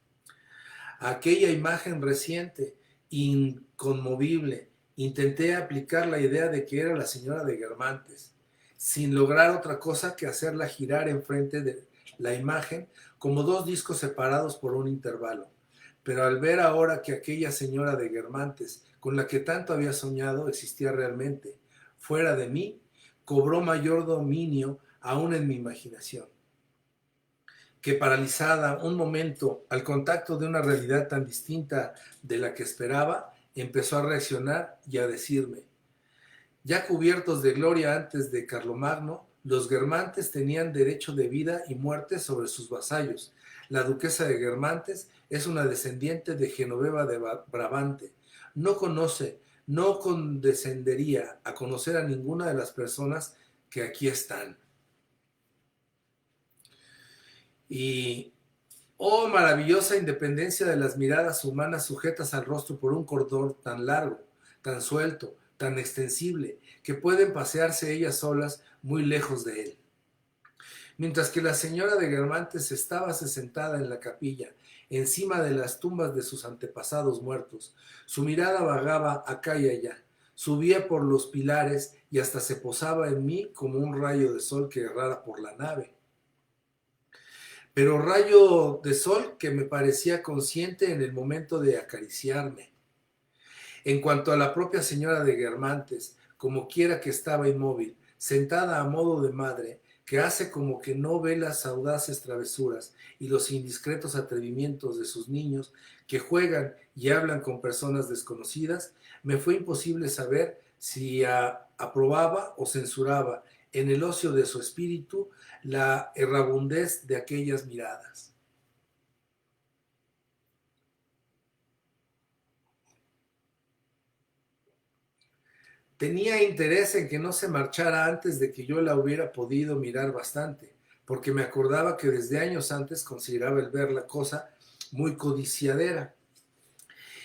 Aquella imagen reciente, inconmovible, intenté aplicar la idea de que era la señora de Guermantes, sin lograr otra cosa que hacerla girar enfrente de la imagen como dos discos separados por un intervalo. Pero al ver ahora que aquella señora de Guermantes, con la que tanto había soñado, existía realmente, fuera de mí, cobró mayor dominio aún en mi imaginación, que paralizada un momento al contacto de una realidad tan distinta de la que esperaba, empezó a reaccionar y a decirme: ya cubiertos de gloria antes de Carlomagno, los Guermantes tenían derecho de vida y muerte sobre sus vasallos. La duquesa de Guermantes es una descendiente de Genoveva de Brabante. No conoce, no condescendería a conocer a ninguna de las personas que aquí están. Y, oh maravillosa independencia de las miradas humanas sujetas al rostro por un cordón tan largo, tan suelto, tan extensible, que pueden pasearse ellas solas muy lejos de él. Mientras que la señora de Guermantes estaba sentada en la capilla, encima de las tumbas de sus antepasados muertos, su mirada vagaba acá y allá, subía por los pilares y hasta se posaba en mí como un rayo de sol que errara por la nave. Pero rayo de sol que me parecía consciente en el momento de acariciarme. En cuanto a la propia señora de Guermantes, como quiera que estaba inmóvil, sentada a modo de madre, que hace como que no ve las audaces travesuras y los indiscretos atrevimientos de sus niños que juegan y hablan con personas desconocidas, me fue imposible saber si aprobaba o censuraba en el ocio de su espíritu la errabundez de aquellas miradas. Tenía interés en que no se marchara antes de que yo la hubiera podido mirar bastante, porque me acordaba que desde años antes consideraba el ver la cosa muy codiciadera,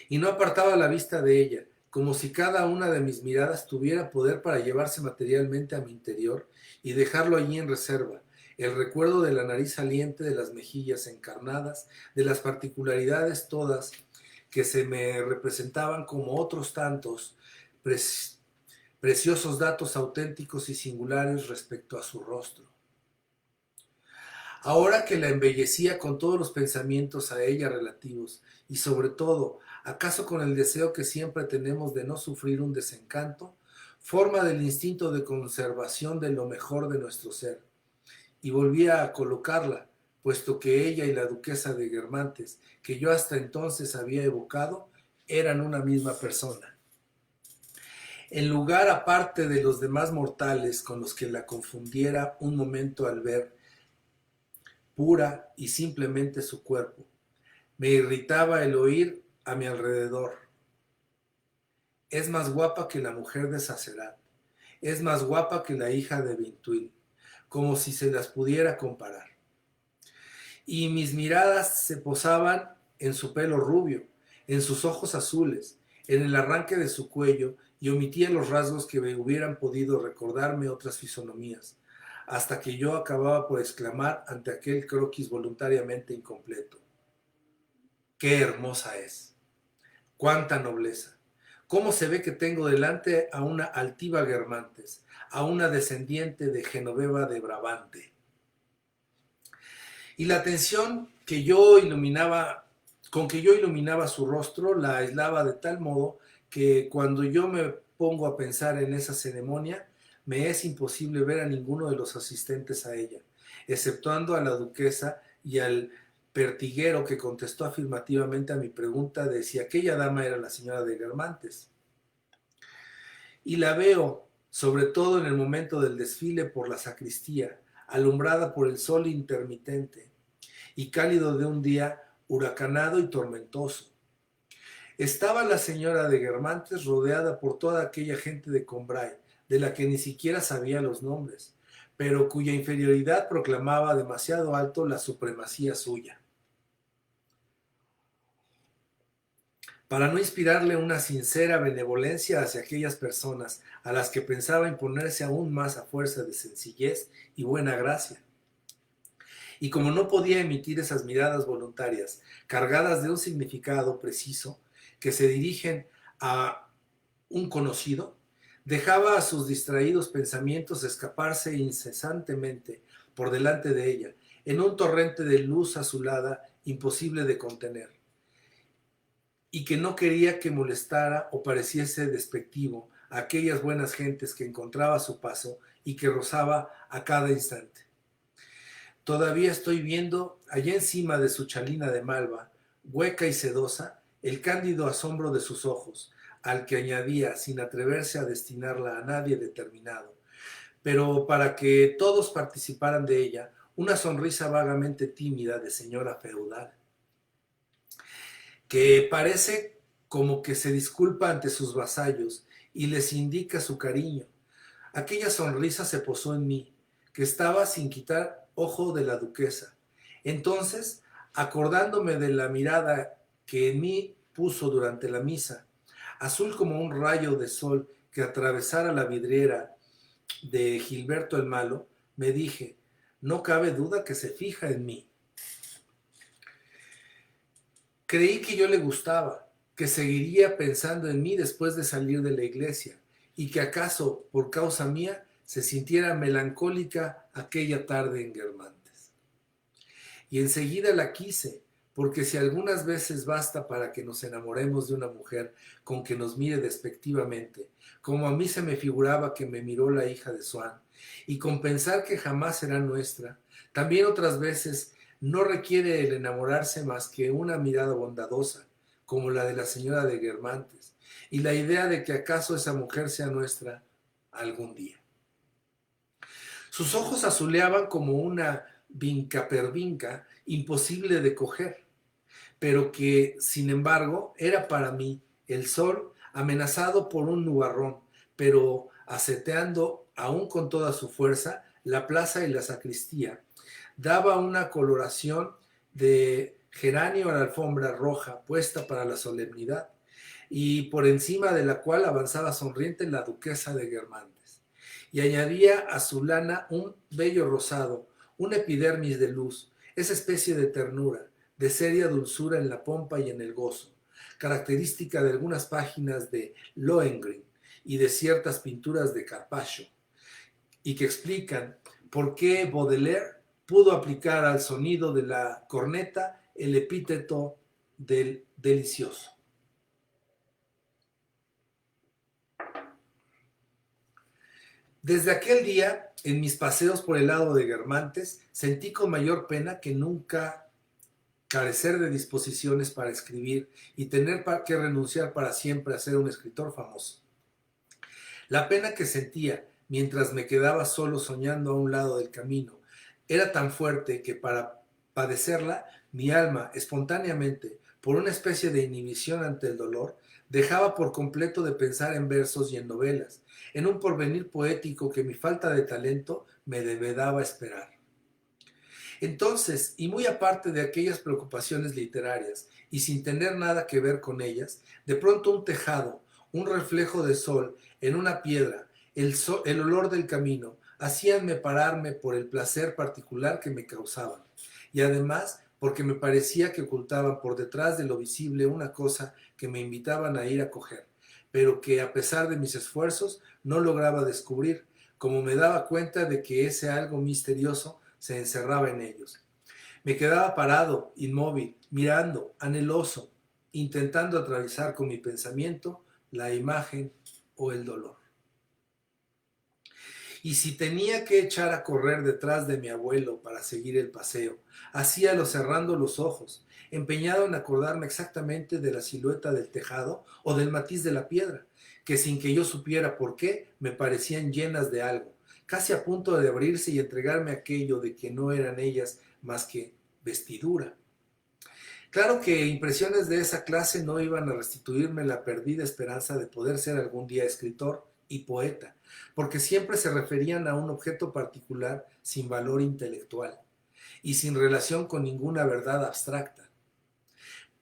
y no apartaba la vista de ella, como si cada una de mis miradas tuviera poder para llevarse materialmente a mi interior y dejarlo allí en reserva, el recuerdo de la nariz saliente, de las mejillas encarnadas, de las particularidades todas que se me representaban como otros tantos preciosos datos auténticos y singulares respecto a su rostro. Ahora que la embellecía con todos los pensamientos a ella relativos y sobre todo, acaso con el deseo que siempre tenemos de no sufrir un desencanto, forma del instinto de conservación de lo mejor de nuestro ser, y volvía a colocarla, puesto que ella y la duquesa de Guermantes, que yo hasta entonces había evocado, eran una misma persona. En lugar aparte de los demás mortales con los que la confundiera un momento al ver pura y simplemente su cuerpo. Me irritaba el oír a mi alrededor: es más guapa que la mujer de Sacerat, es más guapa que la hija de Vintuil, como si se las pudiera comparar. Y mis miradas se posaban en su pelo rubio, en sus ojos azules, en el arranque de su cuello, y omitía los rasgos que me hubieran podido recordarme otras fisonomías, hasta que yo acababa por exclamar ante aquel croquis voluntariamente incompleto: qué hermosa es, cuánta nobleza. Cómo se ve que tengo delante a una altiva Guermantes, a una descendiente de Genoveva de Brabante. Y la atención que yo iluminaba, con que yo iluminaba su rostro, la aislaba de tal modo que cuando yo me pongo a pensar en esa ceremonia, me es imposible ver a ninguno de los asistentes a ella, exceptuando a la duquesa y al pertiguero que contestó afirmativamente a mi pregunta de si aquella dama era la señora de Guermantes. Y la veo, sobre todo en el momento del desfile por la sacristía, alumbrada por el sol intermitente y cálido de un día huracanado y tormentoso. Estaba la señora de Guermantes rodeada por toda aquella gente de Combray, de la que ni siquiera sabía los nombres, pero cuya inferioridad proclamaba demasiado alto la supremacía suya. Para no inspirarle una sincera benevolencia hacia aquellas personas a las que pensaba imponerse aún más a fuerza de sencillez y buena gracia. Y como no podía emitir esas miradas voluntarias, cargadas de un significado preciso, que se dirigen a un conocido, dejaba a sus distraídos pensamientos escaparse incesantemente por delante de ella, en un torrente de luz azulada imposible de contener, y que no quería que molestara o pareciese despectivo a aquellas buenas gentes que encontraba a su paso y que rozaba a cada instante. Todavía estoy viendo, allá encima de su chalina de malva, hueca y sedosa, el cándido asombro de sus ojos, al que añadía, sin atreverse a destinarla a nadie determinado, pero para que todos participaran de ella, una sonrisa vagamente tímida de señora feudal, que parece como que se disculpa ante sus vasallos y les indica su cariño. Aquella sonrisa se posó en mí, que estaba sin quitar ojo de la duquesa. Entonces, acordándome de la mirada que en mí puso durante la misa, azul como un rayo de sol que atravesara la vidriera de Gilberto el Malo, me dije, no cabe duda que se fija en mí. Creí que yo le gustaba, que seguiría pensando en mí después de salir de la iglesia, y que acaso, por causa mía, se sintiera melancólica aquella tarde en Guermantes. Y enseguida la quise, porque si algunas veces basta para que nos enamoremos de una mujer con que nos mire despectivamente, como a mí se me figuraba que me miró la hija de Swann, y con pensar que jamás será nuestra, también otras veces no requiere el enamorarse más que una mirada bondadosa, como la de la señora de Guermantes, y la idea de que acaso esa mujer sea nuestra algún día. Sus ojos azuleaban como una vinca pervinca imposible de coger, pero que, sin embargo, era para mí el sol amenazado por un nubarrón, pero aseteando aún con toda su fuerza la plaza y la sacristía. Daba una coloración de geranio a la alfombra roja puesta para la solemnidad, y por encima de la cual avanzaba sonriente la duquesa de Guermantes, y añadía a su lana un vello rosado, una epidermis de luz, esa especie de ternura, de seria dulzura en la pompa y en el gozo, característica de algunas páginas de Lohengrin y de ciertas pinturas de Carpaccio, y que explican por qué Baudelaire pudo aplicar al sonido de la corneta el epíteto del delicioso. Desde aquel día, en mis paseos por el lado de Guermantes, sentí con mayor pena que nunca carecer de disposiciones para escribir y tener que renunciar para siempre a ser un escritor famoso. La pena que sentía mientras me quedaba solo soñando a un lado del camino era tan fuerte que para padecerla, mi alma, espontáneamente, por una especie de inhibición ante el dolor, dejaba por completo de pensar en versos y en novelas, en un porvenir poético que mi falta de talento me daba esperar. Entonces, y muy aparte de aquellas preocupaciones literarias, y sin tener nada que ver con ellas, de pronto un tejado, un reflejo de sol en una piedra, el olor del camino, hacíanme pararme por el placer particular que me causaban. Y además, porque me parecía que ocultaban por detrás de lo visible una cosa que me invitaban a ir a coger, pero que a pesar de mis esfuerzos no lograba descubrir, como me daba cuenta de que ese algo misterioso se encerraba en ellos. Me quedaba parado, inmóvil, mirando, anheloso, intentando atravesar con mi pensamiento la imagen o el dolor. Y si tenía que echar a correr detrás de mi abuelo para seguir el paseo, hacíalo cerrando los ojos, empeñado en acordarme exactamente de la silueta del tejado o del matiz de la piedra, que sin que yo supiera por qué me parecían llenas de algo, casi a punto de abrirse y entregarme aquello de que no eran ellas más que vestidura. Claro que impresiones de esa clase no iban a restituirme la perdida esperanza de poder ser algún día escritor y poeta, porque siempre se referían a un objeto particular sin valor intelectual y sin relación con ninguna verdad abstracta,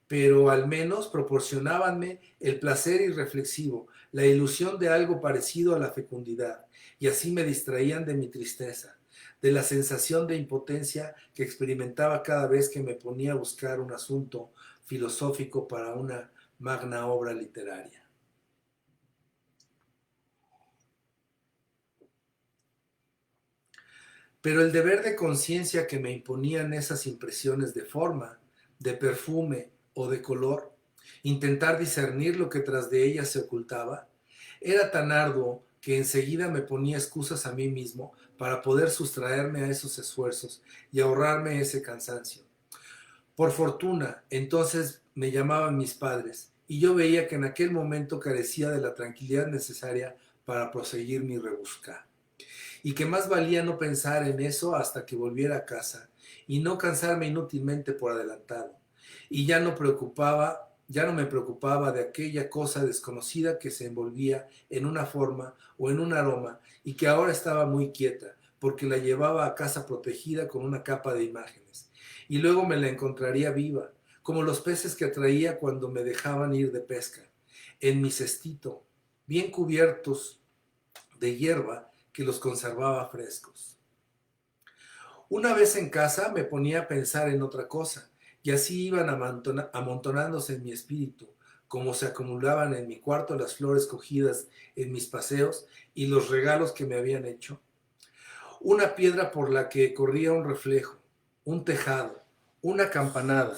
pero al menos proporcionábanme el placer irreflexivo, la ilusión de algo parecido a la fecundidad, y así me distraían de mi tristeza, de la sensación de impotencia que experimentaba cada vez que me ponía a buscar un asunto filosófico para una magna obra literaria. Pero el deber de conciencia que me imponían esas impresiones de forma, de perfume o de color, intentar discernir lo que tras de ellas se ocultaba, era tan arduo que enseguida me ponía excusas a mí mismo para poder sustraerme a esos esfuerzos y ahorrarme ese cansancio. Por fortuna, entonces me llamaban mis padres y yo veía que en aquel momento carecía de la tranquilidad necesaria para proseguir mi rebusca, y que más valía no pensar en eso hasta que volviera a casa y no cansarme inútilmente por adelantado. Y ya no me preocupaba de aquella cosa desconocida que se envolvía en una forma o en un aroma y que ahora estaba muy quieta, porque la llevaba a casa protegida con una capa de imágenes. Y luego me la encontraría viva, como los peces que atraía cuando me dejaban ir de pesca, en mi cestito, bien cubiertos de hierba que los conservaba frescos. Una vez en casa me ponía a pensar en otra cosa, y así iban amontonándose en mi espíritu, como se acumulaban en mi cuarto las flores cogidas en mis paseos y los regalos que me habían hecho. Una piedra por la que corría un reflejo, un tejado, una campanada,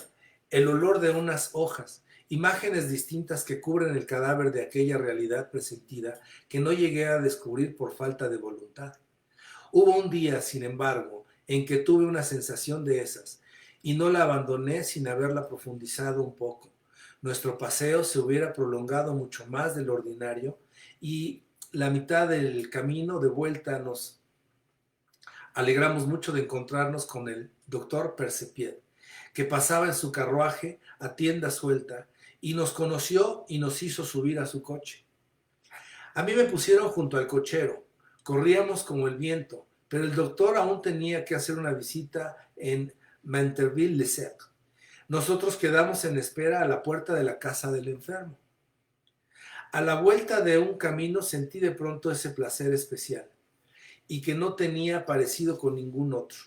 el olor de unas hojas, imágenes distintas que cubren el cadáver de aquella realidad presentida que no llegué a descubrir por falta de voluntad. Hubo un día, sin embargo, en que tuve una sensación de esas, y no la abandoné sin haberla profundizado un poco. Nuestro paseo se hubiera prolongado mucho más de lo ordinario, y la mitad del camino de vuelta nos alegramos mucho de encontrarnos con el doctor Percepied, que pasaba en su carruaje a tienda suelta, y nos conoció y nos hizo subir a su coche. A mí me pusieron junto al cochero, corríamos como el viento, pero el doctor aún tenía que hacer una visita en Manterville-les-Sec. Nosotros quedamos en espera a la puerta de la casa del enfermo. A la vuelta de un camino sentí de pronto ese placer especial, y que no tenía parecido con ningún otro,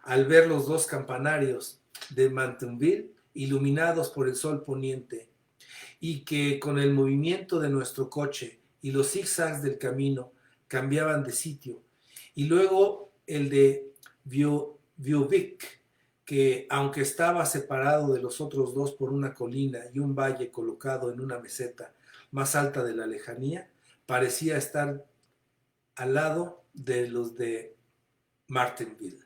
al ver los dos campanarios de Mantonville iluminados por el sol poniente, y que con el movimiento de nuestro coche y los zigzags del camino cambiaban de sitio, y luego el de Vieuxville, que aunque estaba separado de los otros dos por una colina y un valle colocado en una meseta más alta de la lejanía, parecía estar al lado de los de Martinville.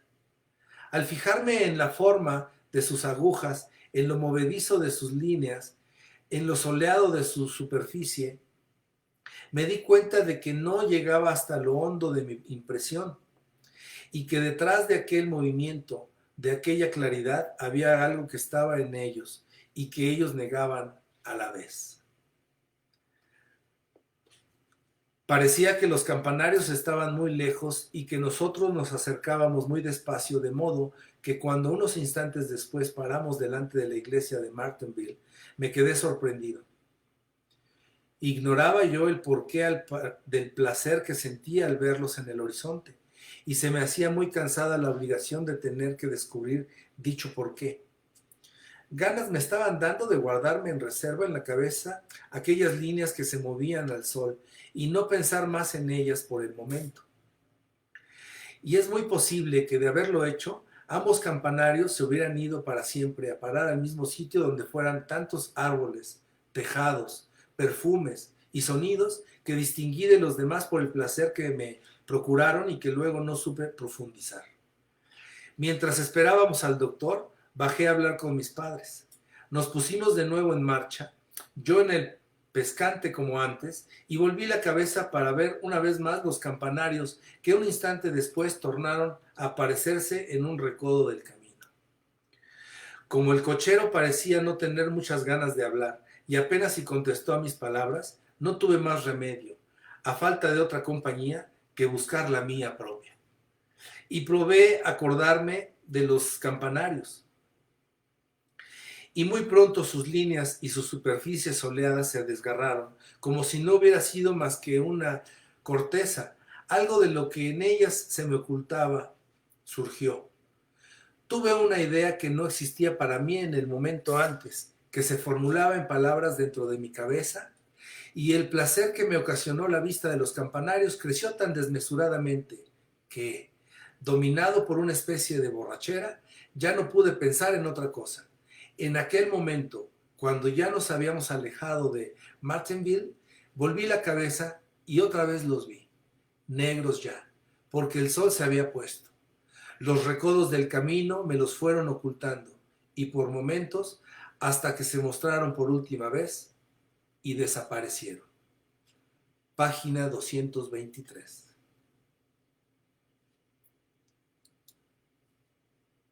Al fijarme en la forma de sus agujas, en lo movedizo de sus líneas, en lo soleado de su superficie, me di cuenta de que no llegaba hasta lo hondo de mi impresión, y que detrás de aquel movimiento, de aquella claridad, había algo que estaba en ellos y que ellos negaban a la vez. Parecía que los campanarios estaban muy lejos y que nosotros nos acercábamos muy despacio, de modo que cuando unos instantes después paramos delante de la iglesia de Martinville, me quedé sorprendido. Ignoraba yo el porqué del placer que sentía al verlos en el horizonte, y se me hacía muy cansada la obligación de tener que descubrir dicho porqué. Ganas me estaban dando de guardarme en reserva en la cabeza aquellas líneas que se movían al sol y no pensar más en ellas por el momento. Y es muy posible que de haberlo hecho, ambos campanarios se hubieran ido para siempre a parar al mismo sitio donde fueran tantos árboles, tejados, perfumes y sonidos que distinguí de los demás por el placer que me procuraron y que luego no supe profundizar. Mientras esperábamos al doctor, bajé a hablar con mis padres. Nos pusimos de nuevo en marcha, yo en el pescante como antes, y volví la cabeza para ver una vez más los campanarios que un instante después tornaron a aparecerse en un recodo del camino. Como el cochero parecía no tener muchas ganas de hablar y apenas si contestó a mis palabras, no tuve más remedio, a falta de otra compañía, que buscar la mía propia. Y probé acordarme de los campanarios. Y muy pronto sus líneas y sus superficies soleadas se desgarraron, como si no hubiera sido más que una corteza. Algo de lo que en ellas se me ocultaba surgió. Tuve una idea que no existía para mí en el momento antes, que se formulaba en palabras dentro de mi cabeza, y el placer que me ocasionó la vista de los campanarios creció tan desmesuradamente que, dominado por una especie de borrachera, ya no pude pensar en otra cosa. En aquel momento, cuando ya nos habíamos alejado de Martinville, volví la cabeza y otra vez los vi, negros ya, porque el sol se había puesto. Los recodos del camino me los fueron ocultando, y por momentos, hasta que se mostraron por última vez y desaparecieron. Página 223.